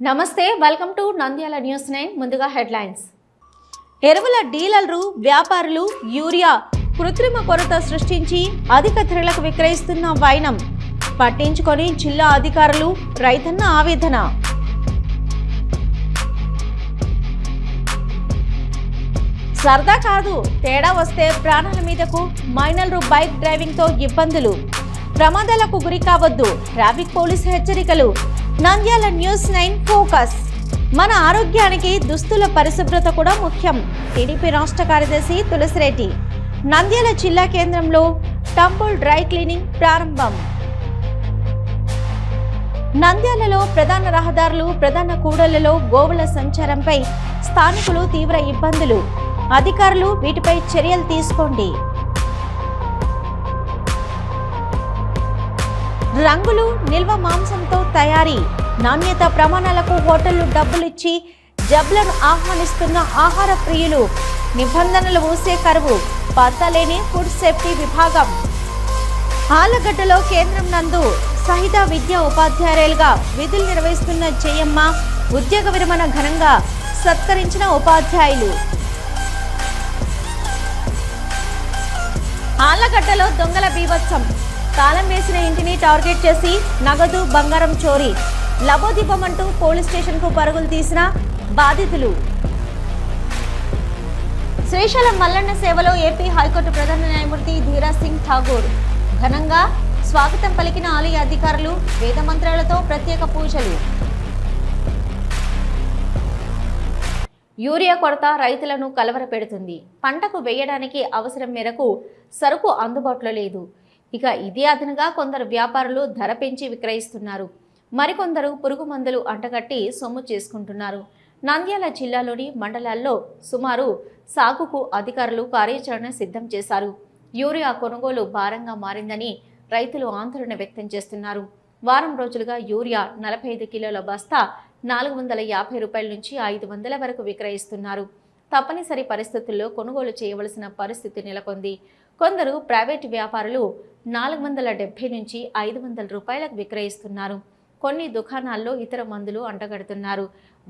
నమస్తే, welcome to Nandyal news 9. ముందుగా headlines. ఎరువుల డీలర్లు, వ్యాపారులు యూరియా కృత్రిమ కొరత సృష్టించి అధిక ధరలకు విక్రయిస్తున్న వైనం పట్టించుకొని జిల్లా అధికారులు, రైతన్న ఆవేదన. సరదా కాదు, తేడా వస్తే ప్రాణాల మీదకు. మైనర్లు బైక్ డ్రైవింగ్ తో ఇబ్బందులు, ప్రమాదాలకు గురి కావద్దు. ట్రాఫిక్ పోలీసు హెచ్చరికలు. Nandyal news 9 focus. మన ఆరోగ్యానికి దుస్తుల పరిశుభ్రత కూడా ముఖ్యం. టీడీపీ రాష్ట్ర కార్యదర్శి తులసిరెడ్డి. నంద్యాల జిల్లా కేంద్రంలో టంబుల్ డ్రై క్లీనింగ్ ప్రారంభం. నంద్యాలలో ప్రధాన రహదారులు, ప్రధాన కూడళ్లలో గోవుల సంచారంపై స్థానికులు తీవ్ర ఇబ్బందులు. అధికారులు వీటిపై చర్యలు తీసుకోండి. రంగులు, నిల్వ మాంసంతో తయారీ, నాణ్యత ప్రమాణాలకు హోటళ్లు డబ్బులిచ్చి జబ్లను ఆహ్వానిస్తున్న ఆహార ప్రియులు. నిబంధనలు ఊసే కరువు, పత్తలేని ఫుడ్ సేఫ్టీ విభాగం. ఆలగడ్డలో కేంద్రం నందు సహిత విద్యా ఉపాధ్యాయులుగా విధులు నిర్వహిస్తున్న జయమ్మ ఉద్యోగ విరమణ ఘనంగా సత్కరించిన ఉపాధ్యాయులు. ఆలగడ్డలో దొంగల బీభత్సం, తాళం వేసిన ఇంటిని టార్గెట్ చేసి నగదు, బంగారం చోరీ. లబోదిబమంటూ పోలీస్ స్టేషన్ కు పరుగులు తీసిన బాధితులు. శ్రీశైలం మల్లన్న సేవలో ఏపీ హైకోర్టు ప్రధాన న్యాయమూర్తి ధీరజ్ సింగ్ ఠాగూర్ ఘనంగా స్వాగతం పలికిన ఆలయ అధికారులు. వేద మంత్రాలతో ప్రత్యేక పూజలు. యూరియా కొరత రైతులను కలవరపెడుతుంది. పంటకు వేయడానికి అవసరం మేరకు సరుకు అందుబాటులో లేదు. ఇక ఇదే అదనంగా కొందరు వ్యాపారులు ధర పెంచి విక్రయిస్తున్నారు. మరికొందరు పురుగు మందులు అంటగట్టి సొమ్ము చేసుకుంటున్నారు. నంద్యాల జిల్లాలోని మండలాల్లో సుమారు సాగుకు అధికారులు కార్యాచరణ సిద్ధం చేశారు. యూరియా కొనుగోలు భారంగా మారిందని రైతులు ఆందోళన వ్యక్తం చేస్తున్నారు. వారం రోజులుగా యూరియా 45 కిలోల బస్తా 450 రూపాయల నుంచి 500 వరకు విక్రయిస్తున్నారు. తప్పనిసరి పరిస్థితుల్లో కొనుగోలు చేయవలసిన పరిస్థితి నెలకొంది. కొందరు ప్రైవేటు వ్యాపారులు 470 నుంచి 500 రూపాయలకు విక్రయిస్తున్నారు. కొన్ని దుకాణాల్లో ఇతర మందులు అంటగడుతున్నారు.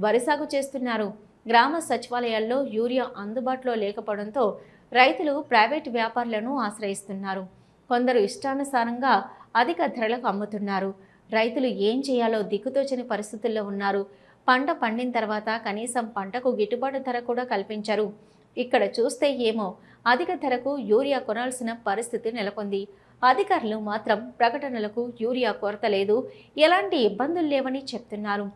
వరి సాగు చేస్తున్నారు. గ్రామ సచివాలయాల్లో యూరియా అందుబాటులో లేకపోవడంతో రైతులు ప్రైవేటు వ్యాపారులను ఆశ్రయిస్తున్నారు. కొందరు ఇష్టానుసారంగా అధిక ధరలకు అమ్ముతున్నారు. రైతులు ఏం చేయాలో దిక్కుతోచని పరిస్థితుల్లో ఉన్నారు. పంట పండిన తర్వాత కనీసం పంటకు గిట్టుబాటు ధర కూడా కల్పించరు. ఇక్కడ చూస్తే ఏమో అధిక ధరకు యూరియా కొనాల్సిన పరిస్థితి నెలకొంది. అధికారులు మాత్రం ప్రకటనలకు యూరియా కొరత లేదు, ఎలాంటి ఇబ్బందులు లేవని చెప్తున్నారు.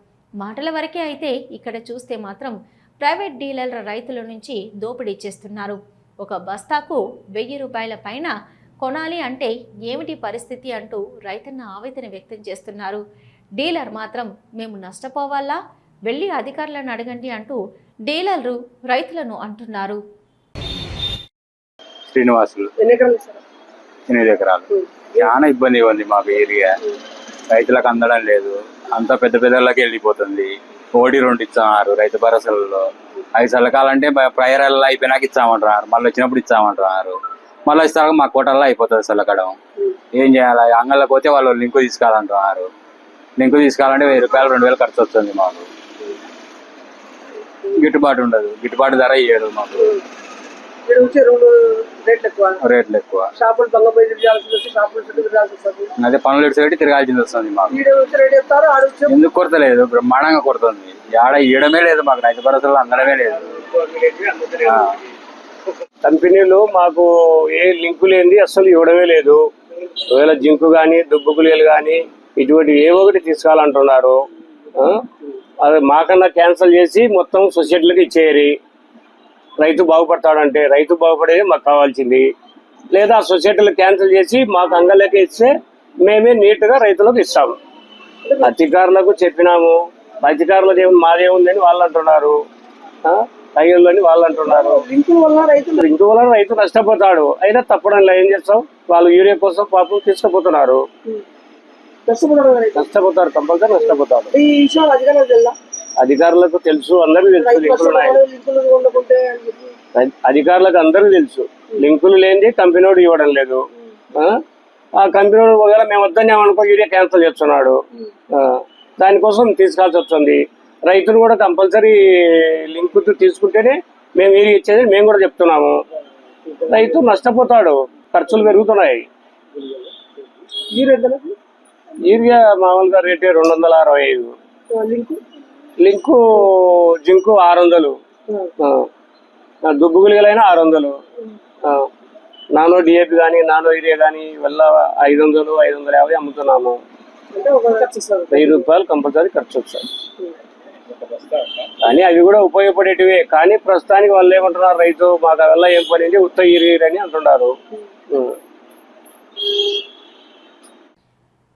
మాటల వరకే అయితే ఇక్కడ చూస్తే మాత్రం ప్రైవేట్ డీలర్ల రైతుల నుంచి దోపిడీ చేస్తున్నారు. ఒక బస్తాకు 1000 రూపాయల పైన కొనాలి అంటే ఏమిటి పరిస్థితి అంటూ రైతన్న ఆవేదన వ్యక్తం చేస్తున్నారు. డీలర్ మాత్రం మేము నష్టపోవాలా, వెళ్ళి అధికారులను అడగండి అంటూ డీలర్లు రైతులను అంటున్నారు. శ్రీనివాసులు 8 ఎకరాలు. చాలా ఇబ్బంది ఉంది మాకు ఏరియా. రైతులకు అందడం లేదు, అంతా పెద్ద పెద్దలకి వెళ్ళిపోతుంది. 1-2 ఇచ్చామన్నారు రైతు భరోసాలలో. 5 చల్లకాలంటే ప్రయరాల్లో అయిపోయినాక ఇచ్చామంటున్నారు, మళ్ళీ వచ్చినప్పుడు ఇచ్చామంటున్నారు. మళ్ళీ ఇస్తాక మా కోటల్లో అయిపోతుంది చల్లకడం. ఏం చేయాలి? అంగళ్ళకి పోతే వాళ్ళు లింకు తీసుకోవాలంటున్నారు. లింకు తీసుకోవాలంటే 1000 రూపాయలు 2000 ఖర్చు వస్తుంది. మాకు గిట్టుబాటు ఉండదు, గిట్టుబాటు ధర ఇయ్యడు మాకు. రేట్లు ఎక్కువ. అదే పనులు ఇటు తిరగాల్సింది వస్తుంది మాకు. ఎందుకు కొరత లేదు? బ్రహ్మాండంగా కొడుతుంది. ఆడ ఇయ్యడమే లేదు మాకు, రైతు భరోసాలో అందడమే లేదు. కంపెనీలు మాకు ఏ లింకు లేనిది అసలు ఇవ్వడమే లేదు. ఒకవేళ జింకు కానీ దుబ్బుకులీలు కానీ ఇటువంటి ఏ ఒకటి తీసుకోవాలంటున్నారు. అది మాకన్నా క్యాన్సిల్ చేసి మొత్తం సొసైటీలకు ఇచ్చేయరు. రైతు బాగుపడతాడంటే రైతు బాగుపడేది మాకు కావాల్సింది. లేదా సొసైటీలు క్యాన్సిల్ చేసి మాకు అంగళ్ళకి ఇస్తే మేమే నీట్గా రైతులకు ఇస్తాము. అధికారులకు చెప్పినాము, అధికారులది మాదేముందని వాళ్ళు అంటున్నారు, రైతులని వాళ్ళు అంటున్నారు. ఇంకు వల్ల రైతు నష్టపోతాడు. అయినా తప్పడం ఏం చేస్తాం? వాళ్ళు యూరియా కోసం పాపం తీసుకుపోతున్నారు. నష్టపోతారు, కంపల్సరీ నష్టపోతారు. అధికారులకు తెలుసు, అందరూ తెలుసు లింకులు ఉన్నాయి. అధికారులకు అందరూ తెలుసు లింకులు లేనిది కంపెనీడు ఇవ్వడం లేదు. ఆ కంపెనీ ఒకవేళ మేము వద్దన్నామనుకో యూరియా క్యాన్సిల్ చేస్తున్నాడు. దానికోసం తీసుకోవాల్సి వస్తుంది. రైతులు కూడా కంపల్సరీ లింక్ తీసుకుంటేనే మేము ఏరియా ఇచ్చేది మేము కూడా చెప్తున్నాము. రైతు నష్టపోతాడు, ఖర్చులు పెరుగుతున్నాయి. యూరియా మామూలుగా రేటే 265, లింకు జింకు 600, దుబ్బు గుళికలైనా 600, నానో డిఏపి కానీ నానో యూరియా కానీ వల్ల 500, 550 అమ్ముతున్నాము. 1000 రూపాయలు కంపల్సరీ ఖర్చు వస్తుంది. కానీ అవి కూడా ఉపయోగపడేటివే. కానీ ప్రస్తుతానికి వాళ్ళు ఏమంటున్నారు, రైతు మాకు వల్ల ఏం పని అంటే ఉత్త అని అంటున్నారు.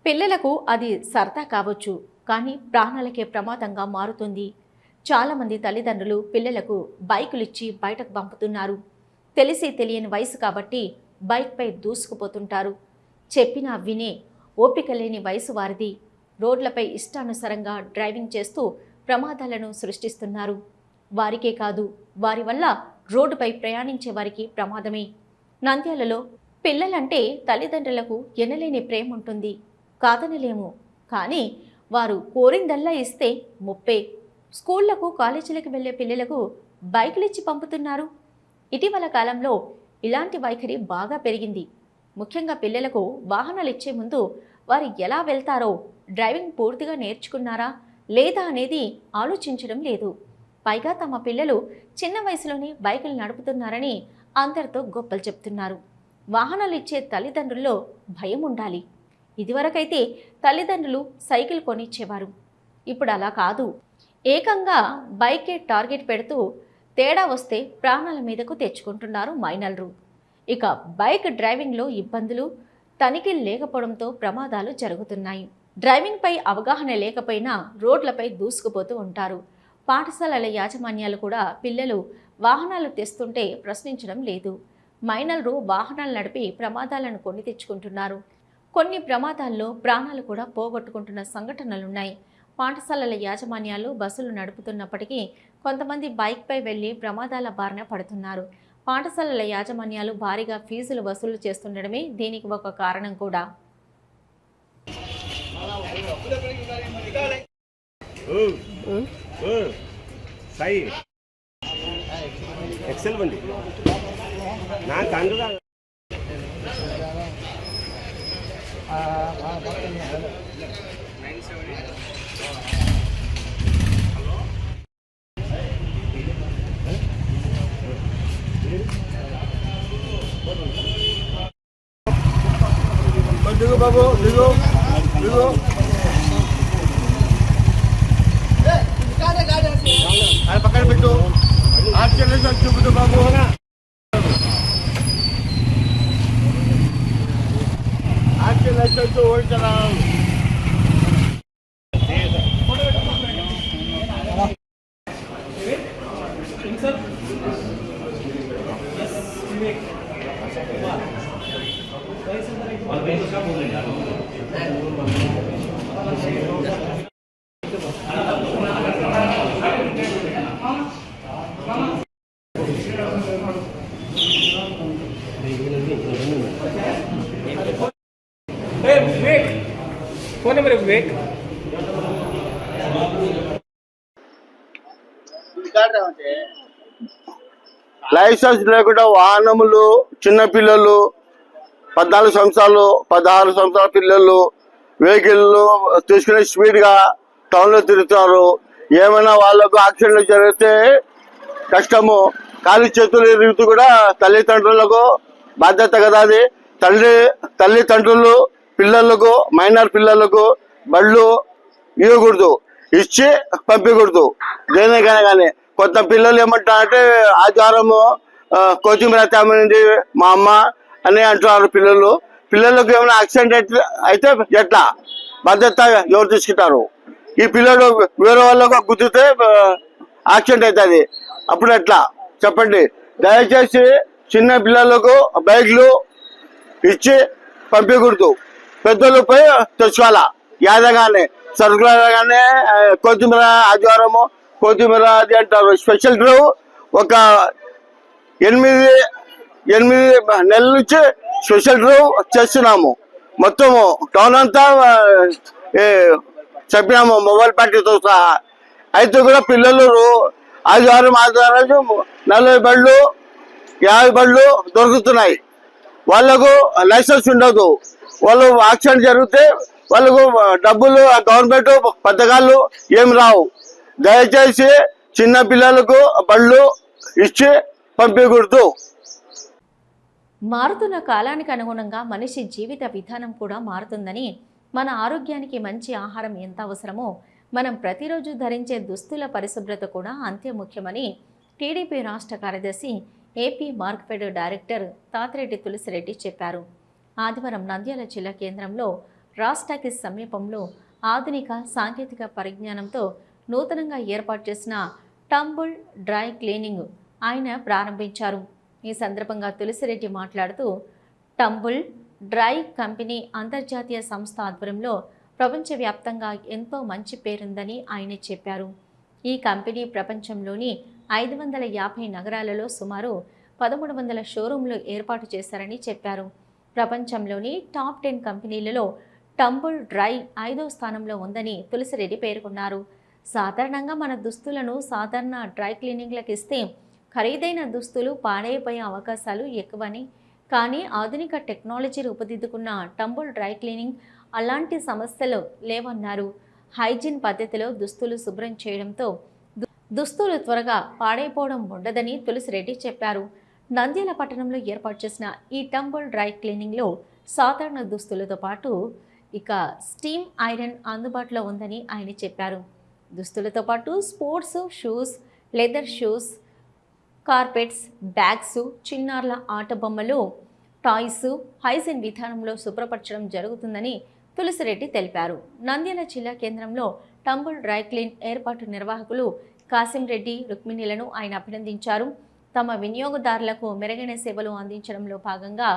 పిల్లలకు అది సరదా కావచ్చు, కానీ ప్రాణాలకే ప్రమాదంగా మారుతుంది. చాలామంది తల్లిదండ్రులు పిల్లలకు బైకులు ఇచ్చి బయటకు పంపుతున్నారు. తెలిసి తెలియని వయసు కాబట్టి బైక్పై దూసుకుపోతుంటారు. చెప్పినా వినే ఓపిక లేని వయసు వారిది. రోడ్లపై ఇష్టానుసారంగా డ్రైవింగ్ చేస్తూ ప్రమాదాలను సృష్టిస్తున్నారు. వారికే కాదు, వారి వల్ల రోడ్డుపై ప్రయాణించే వారికి ప్రమాదమే. నంద్యాలలో పిల్లలంటే తల్లిదండ్రులకు ఎనలేని ప్రేమ ఉంటుంది, కాదనలేము. కానీ వారు కోరిందల్లా ఇస్తే ముప్పే. స్కూళ్లకు కాలేజీలకు వెళ్లే పిల్లలకు బైకులు ఇచ్చి పంపుతున్నారు. ఇటీవల కాలంలో ఇలాంటి వైఖరి బాగా పెరిగింది. ముఖ్యంగా పిల్లలకు వాహనాలు ఇచ్చే ముందు వారు ఎలా వెళ్తారో, డ్రైవింగ్ పూర్తిగా నేర్చుకున్నారా లేదా అనేది ఆలోచించడం లేదు. పైగా తమ పిల్లలు చిన్న వయసులోనే బైకులు నడుపుతున్నారని అందరితో గొప్పలు చెప్తున్నారు. వాహనాలు ఇచ్చే తల్లిదండ్రుల్లో భయం ఉండాలి. ఇదివరకైతే తల్లిదండ్రులు సైకిల్ కొనిచ్చేవారు. ఇప్పుడు అలా కాదు. ఏకంగా బైకే టార్గెట్ పెడుతూ తేడా వస్తే ప్రాణాల మీదకు తెచ్చుకుంటున్నారు మైనర్లు. ఇక బైక్ డ్రైవింగ్లో ఇబ్బందులు, తనిఖీలు లేకపోవడంతో ప్రమాదాలు జరుగుతున్నాయి. డ్రైవింగ్పై అవగాహన లేకపోయినా రోడ్లపై దూసుకుపోతూ ఉంటారు. పాఠశాలల యాజమాన్యాలు కూడా పిల్లలు వాహనాలు తెస్తుంటే ప్రశ్నించడం లేదు. మైనర్లు వాహనాలు నడిపి ప్రమాదాలను కొని తెచ్చుకుంటున్నారు. కొన్ని ప్రమాదాల్లో ప్రాణాలు కూడా పోగొట్టుకుంటున్న సంఘటనలున్నాయి. పాఠశాలల యాజమాన్యాలు బస్సులు నడుపుతున్నప్పటికీ కొంతమంది బైక్పై వెళ్లి ప్రమాదాల బారిన పడుతున్నారు. పాఠశాలల యాజమాన్యాలు భారీగా ఫీజులు వసూలు చేస్తుండడమే దీనికి ఒక కారణం కూడా. ఎక్సెల్ బండి నా కండుగా దిగు బాబు, దిగు దిగు. అది పక్కన పెట్టు. ఆశ్చర్యం చూపుతూ బాబు. ఆశ్చర్యం ఓడించరా. Phone number Vivek. లైసెన్స్ లేకుండా వాహనములు చిన్నపిల్లలు 14 సంవత్సరాలు 16 సంవత్సరాల పిల్లలు వెహికల్ తీసుకుని స్పీడ్ గా టౌన్ లో తిరుగుతారు. ఏమైనా వాళ్ళకు యాక్సిడెంట్లు జరిగితే కష్టము. కాలి చేతులు ఇరుగుతూ కూడా తల్లిదండ్రులకు బాధ్యత కదా అది. తల్లిదండ్రులు పిల్లలకు, మైనర్ పిల్లలకు బళ్ళు ఇవ్వకూడదు, ఇచ్చి పంపించకూడదు. దేనికైనా కానీ కొత్త పిల్లలు ఏమంటారంటే ఆదివారము కోచింగ్ తేమనింది మా అమ్మ అని అంటున్నారు పిల్లలు. పిల్లలకు ఏమైనా యాక్సిడెంట్ అయితే ఎట్లా బాధ్యత ఎవరు తీసుకుంటారు? ఈ పిల్లలు వేరే వాళ్ళకు గుద్దితే యాక్సిడెంట్ అవుతుంది, అప్పుడు ఎట్లా చెప్పండి? దయచేసి చిన్న పిల్లలకు బైక్లు ఇచ్చి పంపించకూడదు. పెద్దలపై తెచ్చుకోవాలా. యాదగానే సరుకులగానే కొత్తిమీర ఆదివారము కొత్తిమీర అది అంటారు. స్పెషల్ డ్రైవ్ ఒక 8 నెలల నుంచి స్పెషల్ డ్రైవ్ చేస్తున్నాము. మొత్తము టౌన్ అంతా చెప్పినాము మొబైల్ పార్టీతో సహా. అయితే కూడా పిల్లలు ఆదివారం 40 బళ్ళు 50 బళ్ళు దొరుకుతున్నాయి. వాళ్ళకు లైసెన్స్ ఉండదు. వాళ్ళు యాక్సిడెంట్ జరిగితే వాళ్ళకు డబ్బులు గవర్నమెంట్ పథకాలు ఏం రావు. దయచేసి చిన్న పిల్లలకు బళ్ళు ఇచ్చి పంపించకూడదు. మారుతున్న కాలానికి అనుగుణంగా మనిషి జీవిత విధానం కూడా మారుతుందని, మన ఆరోగ్యానికి మంచి ఆహారం ఎంత అవసరమో మనం ప్రతిరోజు ధరించే దుస్తుల పరిశుభ్రత కూడా అంతే ముఖ్యమని టీడీపీ రాష్ట్ర కార్యదర్శి AP market director Tathireddy Thulasireddy చెప్పారు. ఆదివారం నంద్యాల జిల్లా కేంద్రంలో రాష్ట్రాకి సమీపంలో ఆధునిక సాంకేతిక పరిజ్ఞానంతో నూతనంగా ఏర్పాటు చేసిన టంబుల్ డ్రై క్లీనింగ్ ఆయన ప్రారంభించారు. ఈ సందర్భంగా తులసిరెడ్డి మాట్లాడుతూ, టంబుల్ డ్రై కంపెనీ అంతర్జాతీయ సంస్థ ఆధ్వర్యంలో ప్రపంచవ్యాప్తంగా ఎంతో మంచి పేరుందని ఆయన చెప్పారు. ఈ కంపెనీ ప్రపంచంలోని 550 నగరాలలో సుమారు 1300 షోరూంలు ఏర్పాటు చేశారని చెప్పారు. ప్రపంచంలోని టాప్ 10 కంపెనీలలో టంబుల్ డ్రై 5వ స్థానంలో ఉందని తులసిరెడ్డి పేర్కొన్నారు. సాధారణంగా మన దుస్తులను సాధారణ డ్రై క్లీనింగ్లకు ఇస్తే ఖరీదైన దుస్తులు పాడైపోయే అవకాశాలు ఎక్కువని, కానీ ఆధునిక టెక్నాలజీ రూపుదిద్దుకున్న టంబుల్ డ్రై క్లీనింగ్ అలాంటి సమస్యలు లేవన్నారు. హైజీన్ పద్ధతిలో దుస్తులు శుభ్రం చేయడంతో దుస్తులు త్వరగా పాడైపోవడం ఉండదని తులసిరెడ్డి చెప్పారు. నంద్యాల పట్టణంలో ఏర్పాటు చేసిన ఈ టంబుల్ డ్రై క్లీనింగ్లో సాధారణ దుస్తులతో పాటు ఇక స్టీమ్ ఐరన్ అందుబాటులో ఉందని ఆయన చెప్పారు. దుస్తులతో పాటు sports shoes, leather shoes, carpets, bags, చిన్నారుల ఆట బొమ్మలు, టాయ్స్ హైజీన్ విధానంలో శుభ్రపరచడం జరుగుతుందని తులసిరెడ్డి తెలిపారు. నంద్యాల జిల్లా కేంద్రంలో టంబుల్ డ్రై క్లీన్ ఏర్పాటు నిర్వాహకులు కాసింరెడ్డి, రుక్మిణిలను ఆయన అభినందించారు. తమ వినియోగదారులకు మెరుగైన సేవలు అందించడంలో భాగంగా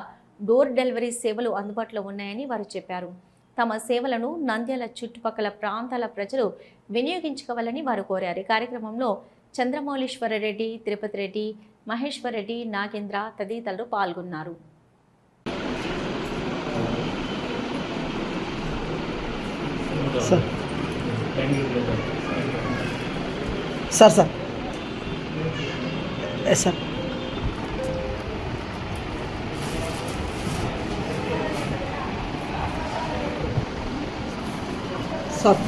డోర్ డెలివరీ సేవలు అందుబాటులో ఉన్నాయని వారు చెప్పారు. తమ సేవలను నంద్యాల చుట్టుపక్కల ప్రాంతాల ప్రజలు వినియోగించుకోవాలని వారు కోరారు. ఈ కార్యక్రమంలో చంద్రమౌళీశ్వరరెడ్డి, తిరుపతి రెడ్డి, మహేశ్వర్ రెడ్డి, నాగేంద్ర తదితరులు పాల్గొన్నారు. Sir yes sir sir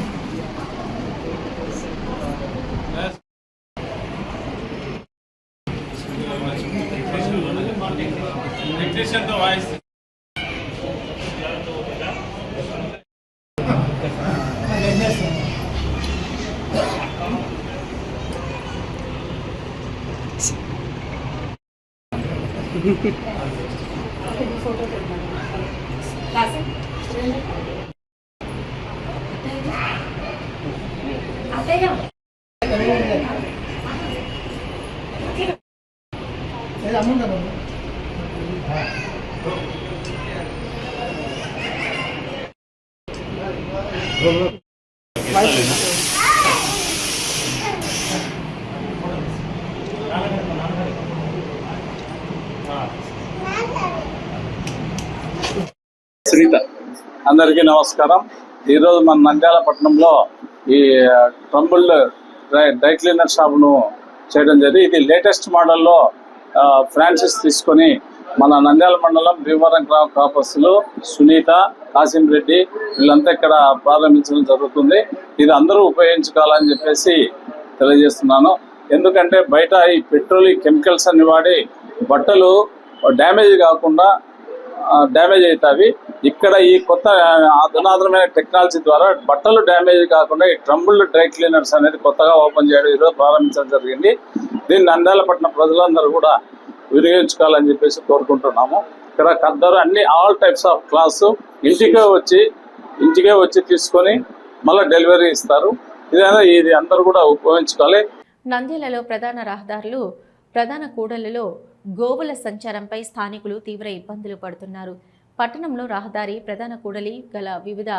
Sunitha, అందరికీ నమస్కారం. ఈరోజు మన నంద్యాల పట్టణంలో ఈ టంబుల్ డ్రై క్లీనర్ షాప్ను చేయడం జరిగింది. ఇది లేటెస్ట్ మోడల్లో ఫ్రాంచైజ్ తీసుకొని మన నంద్యాల మండలం భీమవరం గ్రామ కాపస్తులు సునీత, కాసిం రెడ్డి వీళ్ళంతా ఇక్కడ ప్రారంభించడం జరుగుతుంది. ఇది అందరూ ఉపయోగించుకోవాలని చెప్పేసి తెలియజేస్తున్నాను. ఎందుకంటే బయట ఈ పెట్రోల్ కెమికల్స్ అన్ని వాడి బట్టలు డ్యామేజ్ కాకుండా డ్యామేజ్ అవుతాయి. ఇక్కడ ఈ కొత్త అధునాతనమైన టెక్నాలజీ ద్వారా బట్టలు డ్యామేజ్ కాకుండా ఈ టంబుల్ డ్రై క్లీనర్స్ అనేది కొత్తగా ఓపెన్ చేయడం ఈరోజు ప్రారంభించడం జరిగింది. దీన్ని నంద్యాల పట్టణ ప్రజలందరూ కూడా వినియోగించుకోవాలని చెప్పేసి కోరుకుంటున్నాము. ఇక్కడ ఖద్దరు అన్ని ఆల్ టైప్స్ ఆఫ్ క్లాస్ ఇంటికే వచ్చి తీసుకొని మళ్ళీ డెలివరీ ఇస్తారు. ఇది అందరూ కూడా ఉపయోగించుకోవాలి. నంద్యాలలో ప్రధాన రహదారులు, ప్రధాన కూడళ్లలో గోవుల సంచారంపై స్థానికులు తీవ్ర ఇబ్బందులు పడుతున్నారు. పట్టణంలో రహదారి, ప్రధాన కూడలి గల వివిధ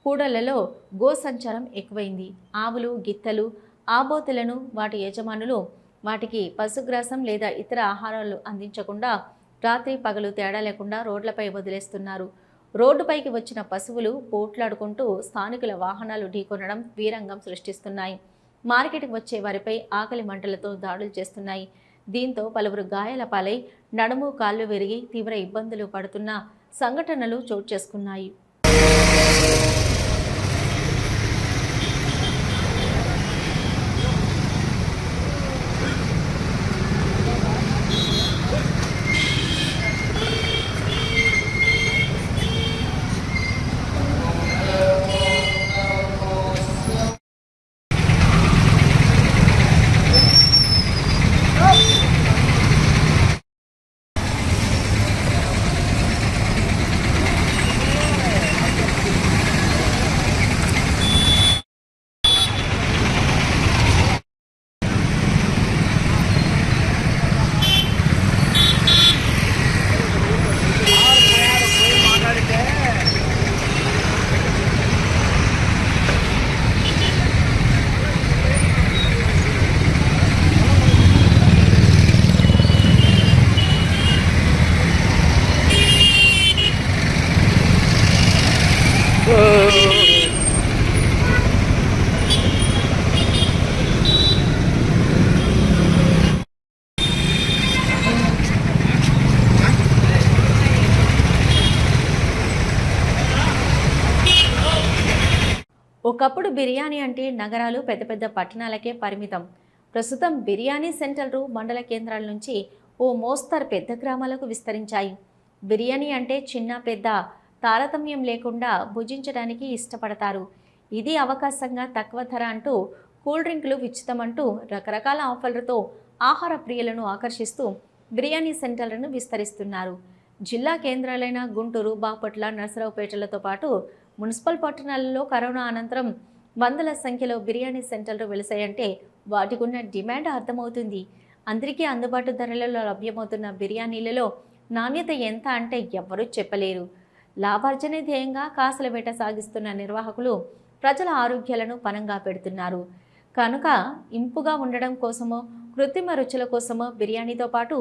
కూడళ్లలో గో సంచారం ఎక్కువైంది. ఆవులు, గిత్తలు, ఆబోతులను వాటి యజమానులు వాటికి పశుగ్రాసం లేదా ఇతర ఆహారాలు అందించకుండా రాత్రి పగలు తేడా లేకుండా రోడ్లపై వదిలేస్తున్నారు. రోడ్డుపైకి వచ్చిన పశువులు పోట్లాడుకుంటూ స్థానికుల వాహనాలు ఢీకొనడం వీరంగం సృష్టిస్తున్నాయి. మార్కెట్కి వచ్చే వారిపై ఆకలి మంటలతో దాడులు చేస్తున్నాయి. దీంతో పలువురు గాయాల పాలై నడుము కాళ్ళు విరిగి తీవ్ర ఇబ్బందులు పడుతున్న సంఘటనలు చోటు చేసుకున్నాయి. ఒకప్పుడు బిర్యానీ అంటే నగరాలు పెద్ద పెద్ద పట్టణాలకే పరిమితం. ప్రస్తుతం బిర్యానీ సెంటర్లు మండల కేంద్రాల నుంచి ఓ మోస్తరు పెద్ద గ్రామాలకు విస్తరించాయి. బిర్యానీ అంటే చిన్న పెద్ద తారతమ్యం లేకుండా భుజించడానికి ఇష్టపడతారు. ఇది అవకాశంగా తక్కువ ధర అంటూ కూల్ డ్రింకులు ఉచితమంటూ రకరకాల ఆఫర్లతో ఆహార ప్రియులను ఆకర్షిస్తూ బిర్యానీ సెంటర్లను విస్తరిస్తున్నారు. జిల్లా కేంద్రాలైన గుంటూరు, బాపట్ల, నర్సరావుపేటలతో పాటు మున్సిపల్ పట్టణాలలో కరోనా అనంతరం వందల సంఖ్యలో బిర్యానీ సెంటర్లు వెలిసాయంటే వాటికున్న డిమాండ్ అర్థమవుతుంది. అందరికీ అందుబాటు ధరలలో లభ్యమవుతున్న బిర్యానీలలో నాణ్యత ఎంత అంటే ఎవ్వరూ చెప్పలేరు. లాభార్జనే ధ్యేయంగా కాసుల వేట సాగిస్తున్న నిర్వాహకులు ప్రజల ఆరోగ్యాలను పణంగా పెడుతున్నారు. కనుక ఇంపుగా ఉండడం కోసమో కృత్రిమ రుచుల కోసమో బిర్యానీతో పాటు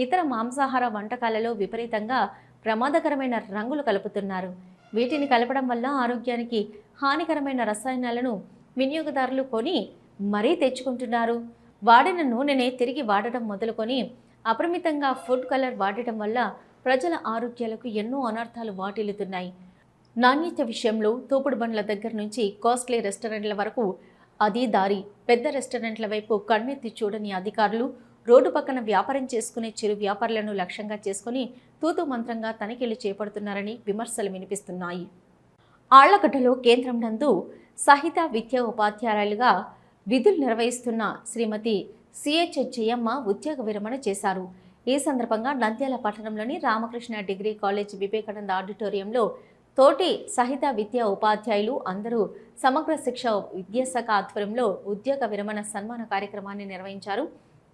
ఇతర మాంసాహార వంటకాలలో విపరీతంగా ప్రమాదకరమైన రంగులు కలుపుతున్నారు. వీటిని కలపడం వల్ల ఆరోగ్యానికి హానికరమైన రసాయనాలను వినియోగదారులు కొని మరీ తెచ్చుకుంటున్నారు. వాడిన నూనెనే తిరిగి వాడటం మొదలుకొని అపరిమితంగా ఫుడ్ కలర్ వాడటం వల్ల ప్రజల ఆరోగ్యాలకు ఎన్నో అనర్థాలు వాటిల్లుతున్నాయి. నాణ్యత విషయంలో తోపుడు బండ్ల దగ్గర నుంచి కాస్ట్లీ రెస్టారెంట్ల వరకు అది దారి. పెద్ద రెస్టారెంట్ల వైపు కన్నెత్తి చూడని అధికారులు రోడ్డు పక్కన వ్యాపారం చేసుకునే చిరు వ్యాపారులను లక్ష్యంగా చేసుకుని తూతు మంత్రంగా తనిఖీలు చేపడుతున్నారని విమర్శలు వినిపిస్తున్నాయి. ఆళ్లగడ్డలో కేంద్రం నందు సహిత విద్యా ఉపాధ్యాయులుగా విధులు నిర్వహిస్తున్న శ్రీమతి సిహెచ్ జయమ్మ ఉద్యోగ విరమణ చేశారు. ఈ సందర్భంగా నంద్యాల పట్టణంలోని రామకృష్ణ డిగ్రీ కాలేజ్ వివేకానంద ఆడిటోరియంలో తోటి సహిత విద్యా ఉపాధ్యాయులు అందరూ సమగ్ర శిక్ష విద్యాశాఖ ఆధ్వర్యంలో ఉద్యోగ విరమణ సన్మాన కార్యక్రమాన్ని నిర్వహించారు.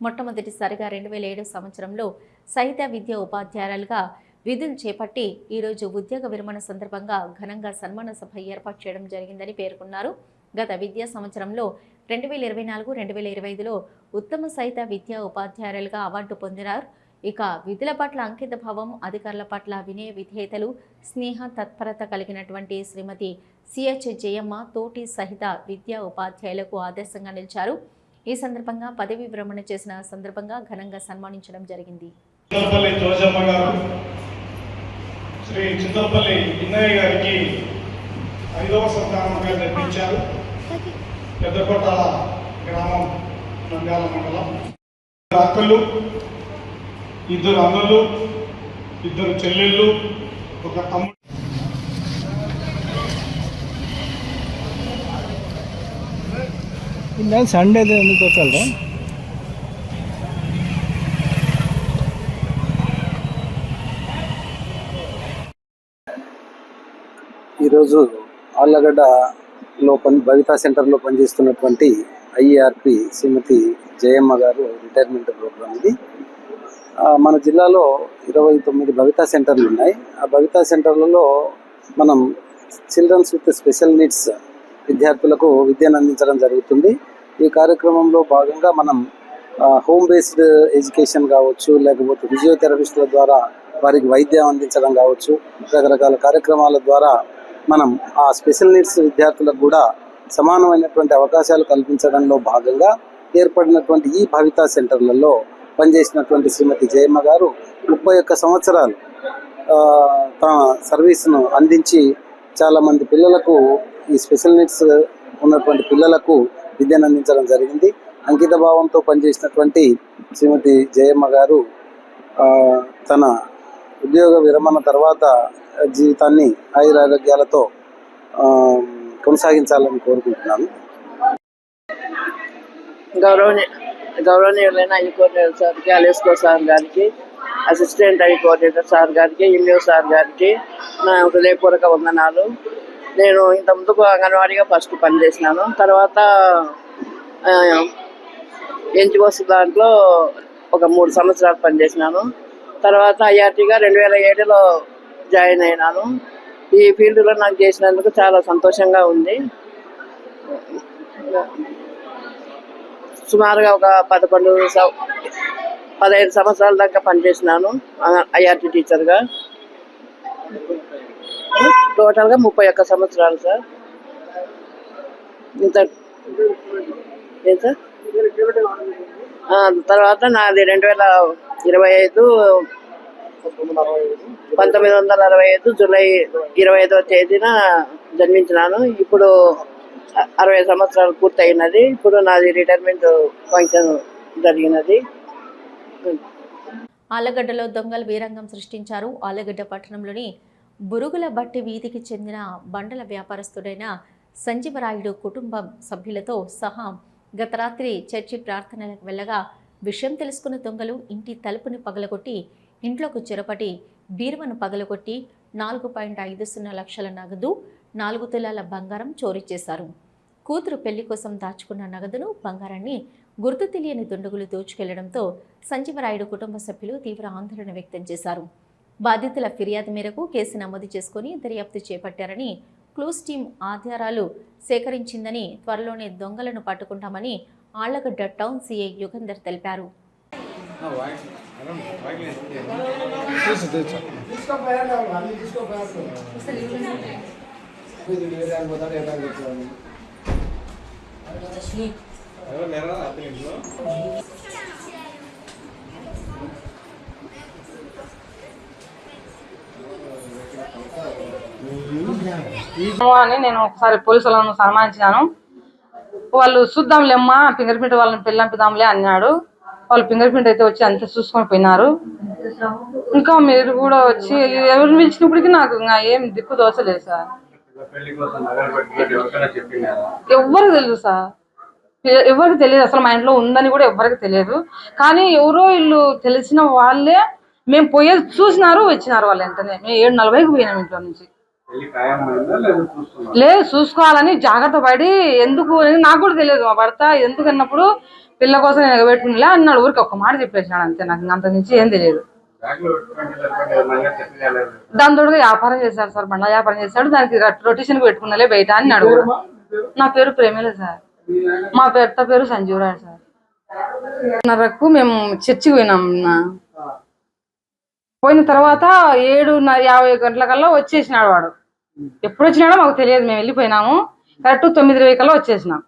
మొట్టమొదటిసారిగా 2007 సంవత్సరంలో సహిత విద్యా ఉపాధ్యాయులుగా విధులు చేపట్టి ఈరోజు ఉద్యోగ విరమణ సందర్భంగా ఘనంగా సన్మాన సభ ఏర్పాటు చేయడం జరిగిందని పేర్కొన్నారు. గత విద్యా సంవత్సరంలో 2024-2025లో ఉత్తమ సహిత విద్యా ఉపాధ్యాయులుగా అవార్డు పొందినారు. ఇక విధుల పట్ల అంకిత భావం, అధికారుల పట్ల వినయ విధేయతలు, స్నేహ తత్పరత కలిగినటువంటి శ్రీమతి సిహెచ్ జయమ్మ తోటి సహిత విద్యా ఉపాధ్యాయులకు ఆదర్శంగా నిలిచారు. ఈ సందర్భంగా పదవి విరమణ చేసిన సందర్భంగా ఘనంగా సన్మానించడం జరిగింది. శ్రీ చింతపల్లి ఇన్నయ్య గారికి 5వ సంతానంగా జన్మించారు. పెద్దకొట్టాల గ్రామం, నంద్యాల మండలం. అక్కలు, 2 అన్నలు, 2 చెల్లెళ్ళు, 1 తమ్ముడు. సండే ఎందుకు వచ్చారా? ఈరోజు ఆళ్లగడ్డలో భవితా సెంటర్లో పనిచేస్తున్నటువంటి ఐఆర్పి శ్రీమతి జయమ్మ గారు రిటైర్మెంట్ ప్రోగ్రామ్ ఇది. మన జిల్లాలో 29 భవితా సెంటర్లు ఉన్నాయి. ఆ భవితా సెంటర్లలో మనం చిల్డ్రన్స్ విత్ స్పెషల్ నీడ్స్ విద్యార్థులకు విద్యను అందించడం జరుగుతుంది. ఈ కార్యక్రమంలో భాగంగా మనం హోమ్ బేస్డ్ ఎడ్యుకేషన్ కావచ్చు, లేకపోతే ఫిజియోథెరపిస్టుల ద్వారా వారికి వైద్యం అందించడం కావచ్చు, రకరకాల కార్యక్రమాల ద్వారా మనం ఆ స్పెషల్ నీడ్స్ విద్యార్థులకు కూడా సమానమైనటువంటి అవకాశాలు కల్పించడంలో భాగంగా ఏర్పడినటువంటి ఈ భవితా సెంటర్లలో పనిచేసినటువంటి శ్రీమతి జయమ్మ గారు 31 సంవత్సరాలు తన సర్వీస్ను అందించి చాలామంది పిల్లలకు, ఈ స్పెషల్ నీడ్స్ ఉన్నటువంటి పిల్లలకు విద్యను అందించడం జరిగింది. అంకిత భావంతో పనిచేసినటువంటి శ్రీమతి జయమ్మ గారు తన ఉద్యోగ విరమణ తర్వాత జీవితాన్ని ఆయురారోగ్యాలతో కొనసాగించాలని కోరుకుంటున్నాను. గౌరవనీయులైన ఐ కోఆర్డినేటర్ సార్కి, అలెస్కో సార్ గారికి, అసిస్టెంట్ ఐ కోఆర్డినేటర్ సార్ గారికి, ఎంఈఓ సార్ గారికి నా హృదయపూర్వక వందనాలు. నేను ఇంత ముందుకు అంగన్వాడీగా ఫస్ట్ పనిచేసినాను. తర్వాత ఎన్జిఓస్ దాంట్లో ఒక 3 సంవత్సరాలు పనిచేసినాను. తర్వాత ఐఆర్టీగా 2007లో జాయిన్ అయినాను. ఈ ఫీల్డ్లో నాకు చేసినందుకు చాలా సంతోషంగా ఉంది. సుమారుగా ఒక 15 సంవత్సరాల దాకా పనిచేసినాను ఐఆర్టీ టీచర్గా. టోటల్గా 31 సంవత్సరాలు సార్. ఇంత ఏం సార్? తర్వాత నాది 1965 జూలై 25వ తేదీన జన్మించినాను. ఇప్పుడు 60 సంవత్సరాలు పూర్తయినది. ఇప్పుడు నాది రిటైర్మెంట్ ఫంక్షన్ జరిగినది. ఆళ్లగడ్డలో దొంగలు వీరంగం సృష్టించారు. ఆళ్లగడ్డ పట్టణంలోని బురుగుల బట్టి వీధికి చెందిన బండల వ్యాపారస్తుడైన సంజీవరాయుడు కుటుంబం సభ్యులతో సహా గత రాత్రి చర్చి ప్రార్థనలకు వెళ్ళగా విషయం తెలుసుకున్న దొంగలు ఇంటి తలుపుని పగలగొట్టి ఇంట్లోకి చొరపడి బీరువను పగలగొట్టి 4.50 లక్షల నగదు, 4 తులాల బంగారం చోరీ చేశారు. కూతురు పెళ్లి కోసం దాచుకున్న నగదును, బంగారాన్ని గుర్తు తెలియని దుండగులు దోచుకెళ్లడంతో సంజీవరాయుడు కుటుంబ సభ్యులు తీవ్ర ఆందోళన వ్యక్తం చేశారు. బాధితుల ఫిర్యాదు మేరకు కేసు నమోదు చేసుకుని దర్యాప్తు చేపట్టారని, క్లూస్ టీం ఆధారాలు సేకరించిందని, త్వరలోనే దొంగలను పట్టుకుంటామని ఆళ్లగడ్డ టౌన్ సిఐ యుగంధర్ తెలిపారు. అని నేను ఒకసారి పోలీసులను సన్మానించాను. వాళ్ళు చూద్దాంలేమ్మా, ఫింగర్ ప్రింట్ వాళ్ళని పెళ్ళంపిద్దాంలే అన్నాడు. వాళ్ళు ఫింగర్ ప్రింట్ అయితే వచ్చి అంతే చూసుకొని పోయినారు. ఇంకా మీరు కూడా వచ్చి ఎవరిని పిలిచినప్పటికీ నాకు ఇంకా ఏం దిక్కు దోచలేదు సార్. ఎవరికి తెలియదు సార్, ఎవరికి తెలియదు అసలు. మా ఇంట్లో ఉందని కూడా ఎవరికి తెలియదు. కానీ ఎవరో ఇల్లు తెలిసిన వాళ్ళే మేము పోయేది చూసినారు, వచ్చినారు వాళ్ళు వెంటనే. మేము 7:40కి పోయినాం ఇంట్లో నుంచి. లేదు, చూసుకోవాలని జాగ్రత్త పడి, ఎందుకు నాకు కూడా తెలియదు. మా భర్త ఎందుకు అన్నప్పుడు పిల్ల కోసం నేను ఎగబెట్టుకునిలే అన్నాడు. ఊరికి ఒక్క మాట చెప్పేసినాడు అంతే. నాకు అంత నుంచి ఏం తెలియదు. దాని తోడుగా వ్యాపారం చేశాడు సార్, బండ్ల వ్యాపారం చేశాడు. దానికి రొటేషన్ పెట్టుకున్నలే బయట అన్నాడు. నా పేరు ప్రేమలే సార్. మా భర్త పేరు సంజీవరాయుడు సార్. 9:30కు మేము చర్చికి పోయినాం. పోయిన తర్వాత 7:50 గంటలకల్లా వచ్చేసినాడు వాడు. ఎప్పుడు వచ్చినాడో మాకు తెలియదు. మేము వెళ్ళిపోయినాము. కరెక్ట్ 9:20 కల్లా వచ్చేసినాం.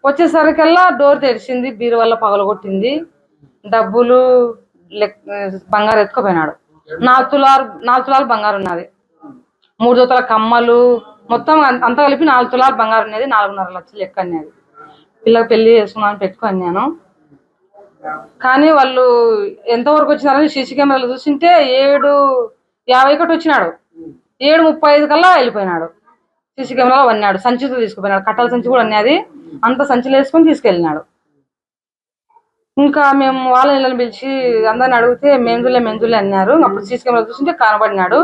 వచ్చేసరికల్లా డోర్ తెరిచింది, బీరు వల్ల పగలగొట్టింది, డబ్బులు బంగారు ఎత్తుకుపోయినాడు. 4 తులాలు బంగారు ఉన్నది, 3 జతల కమ్మలు, మొత్తం అంతా కలిపి 4 తులాలు బంగారు ఉన్నది. 4.5 లక్షలు లెక్క అనేది. పిల్లకి పెళ్లి చేసుకున్నాను పెట్టుకొని నేను. కానీ వాళ్ళు ఎంతవరకు వచ్చినారని సీసీ కెమెరాలు చూసింటే 7:50 వచ్చినాడు. 7:35 కల్లా వెళ్ళిపోయినాడు. సీసీ కెమెరాలో వన్నాడు. సంచితో తీసుకుపోయినాడు. కట్టల సంచి కూడా అన్నది. అంత సంచిలో వేసుకొని తీసుకెళ్ళినాడు. ఇంకా మేము వాళ్ళ ఇళ్ళని పిలిచి అందరిని అడిగితే మెందులే అన్నారు. అప్పుడు సీసీ కెమెరా చూసింటే కనబడినాడు.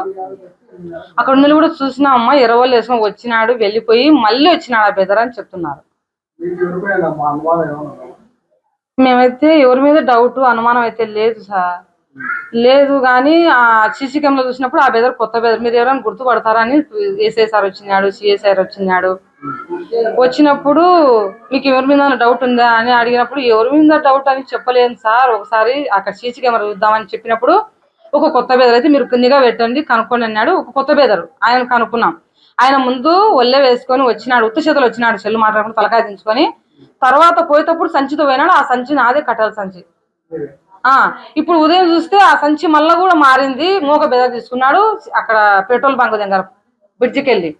అక్కడ ఉన్న కూడా చూసినా అమ్మ 20 వేసుకొని వచ్చినాడు, వెళ్ళిపోయి మళ్ళీ వచ్చినాడు ఆ బెదర్ అని చెప్తున్నారు. మేమైతే ఎవరి మీద డౌట్ అనుమానం అయితే లేదు సార్, లేదు. కానీ ఆ సీసీ కెమెరా చూసినప్పుడు ఆ బెదర్ కొత్త బెదర్, మీరు ఎవరైనా గుర్తుపడతారా అని ఎస్ఐ సార్ వచ్చినాడు, సిఎస్ఐ వచ్చినాడు. వచ్చినప్పుడు మీకు ఎవరి మీద డౌట్ ఉందా అని అడిగినప్పుడు ఎవరి మీద డౌట్ అని చెప్పలేను సార్. ఒకసారి అక్కడ సీసీ కెమెరా చూద్దామని చెప్పినప్పుడు ఒక కొత్త బెదర్ అయితే మీరు కిందిగా పెట్టండి కనుక్కోండి అన్నాడు. ఒక కొత్త బెదర్ ఆయన కనుక్కున్నాం. ఆయన ముందు ఒళ్ళే వేసుకొని వచ్చినాడు, ఉత్త చేతులు వచ్చినాడు, చెల్లు మాట్లాడుకుని తలకాయ దించుకొని. తర్వాత పోయేటప్పుడు సంచితో పోయినాడు. ఆ సంచి నాదే, కట్టెల సంచి. ఇప్పుడు ఉదయం చూస్తే ఆ సంచి మళ్ళా కూడా మారింది. మూగ బెద తీసుకున్నాడు. అక్కడ పెట్రోల్ బంక్ దగ్గర బ్రిడ్జికి వెళ్ళి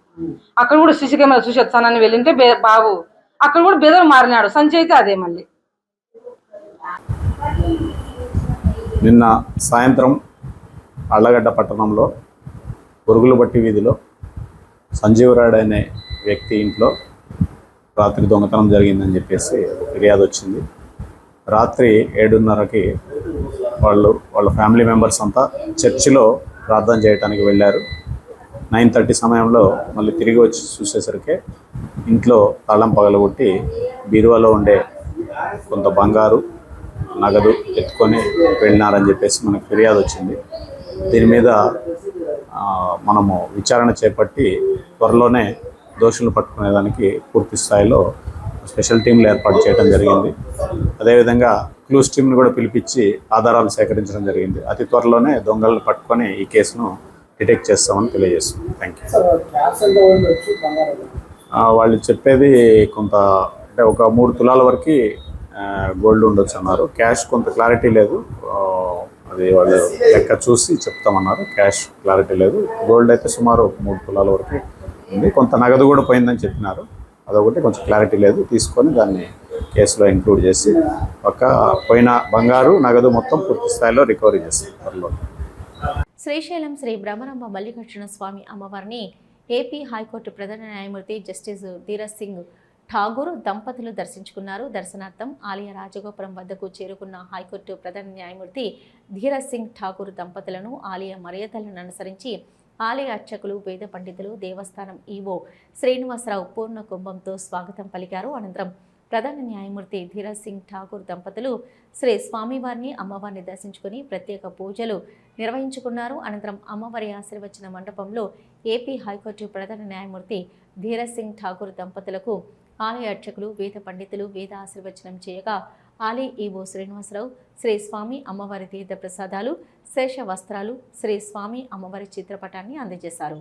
అక్కడ కూడా సీసీ కెమెరా చూసి వచ్చానని వెళ్ళింటే బాబు అక్కడ కూడా బెదలు మారినాడు. సంచి అయితే అదే మళ్ళీ. నిన్న సాయంత్రం అళ్ళగడ్డ పట్టణంలో పురుగులబట్టి వీధిలో సంజీవరాడు అనే వ్యక్తి ఇంట్లో రాత్రి దొంగతనం జరిగిందని చెప్పేసి ఫిర్యాదు వచ్చింది. రాత్రి 7:30కి వాళ్ళ ఫ్యామిలీ మెంబర్స్ అంతా చర్చిలో ప్రార్థన చేయడానికి వెళ్ళారు. 9:30 సమయంలో మళ్ళీ తిరిగి వచ్చి చూసేసరికి ఇంట్లో తాళం పగలగొట్టి బీరువాలో ఉండే కొంత బంగారు నగదు ఎత్తుకొని వెళ్ళినారని చెప్పేసి మనకు ఫిర్యాదు వచ్చింది. దీని మీద మనము విచారణ చేపట్టి త్వరలోనే దోషులు పట్టుకునేదానికి పూర్తి స్థాయిలో స్పెషల్ టీంలు ఏర్పాటు చేయడం జరిగింది. అదేవిధంగా క్లూస్ టీంని కూడా పిలిపించి ఆధారాలు సేకరించడం జరిగింది. అతి త్వరలోనే దొంగలను పట్టుకొని ఈ కేసును డిటెక్ట్ చేస్తామని తెలియజేస్తుంది. Thank you. వాళ్ళు చెప్పేది కొంత అంటే ఒక 3 తులాల వరకు గోల్డ్ ఉండొచ్చు అన్నారు. క్యాష్ కొంత క్లారిటీ లేదు, అది వాళ్ళు లెక్క చూసి చెప్తామన్నారు. క్యాష్ క్లారిటీ లేదు. గోల్డ్ అయితే సుమారు 3 తులాల వరకు ఉంది. కొంత నగదు కూడా పోయిందని చెప్పినారు. అదొకటి కొంచెం క్లారిటీ లేదు. తీసుకొని దాన్ని కేసులో ఇంక్లూడ్ చేసి ఒక పోయిన బంగారు నగదు మొత్తం పూర్తి స్థాయిలో రికవరీ చేస్తారు త్వరలో. శ్రీశైలం శ్రీ బ్రహ్మరంభ మల్లికార్జున స్వామి అమ్మవారిని ఏపీ హైకోర్టు ప్రధాన న్యాయమూర్తి జస్టిస్ ధీరజ్ సింగ్ ఠాగూర్ దంపతులు దర్శించుకున్నారు. దర్శనార్థం ఆలయ రాజగోపురం వద్దకు చేరుకున్న హైకోర్టు ప్రధాన న్యాయమూర్తి ధీరజ్ సింగ్ ఠాగూర్ దంపతులను ఆలయ మర్యాదలను అనుసరించి ఆలయ అర్చకులు, వేద పండితులు, దేవస్థానం ఈవో శ్రీనివాసరావు పూర్ణ కుంభంతో స్వాగతం పలికారు. అనంతరం ప్రధాన న్యాయమూర్తి ధీరజ్ సింగ్ ఠాగూర్ దంపతులు శ్రీ స్వామివారిని, అమ్మవారిని దర్శించుకుని ప్రత్యేక పూజలు నిర్వహించుకున్నారు. అనంతరం అమ్మవారి ఆశీర్వచన మండపంలో ఏపీ హైకోర్టు ప్రధాన న్యాయమూర్తి ధీరజ్ సింగ్ ఠాగూర్ దంపతులకు ఆలయ అర్చకులు, వేద పండితులు వేద ఆశీర్వచనం చేయగా ఆలయ ఈవో శ్రీనివాసరావు శ్రీ స్వామి అమ్మవారి తీర్థ ప్రసాదాలు, శేష వస్త్రాలు, శ్రీ స్వామి అమ్మవారి చిత్రపటాన్ని అందజేశారు.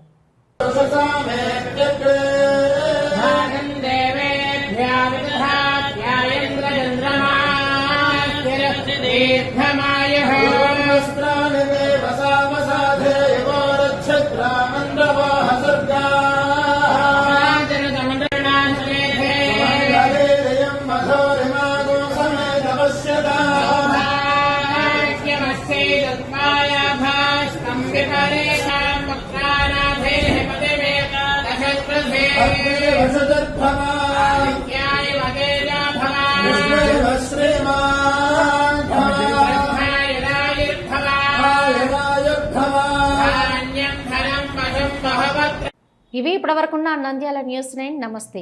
ఇవి ఇప్పటివరకున్న నంద్యాల న్యూస్ 9. నమస్తే.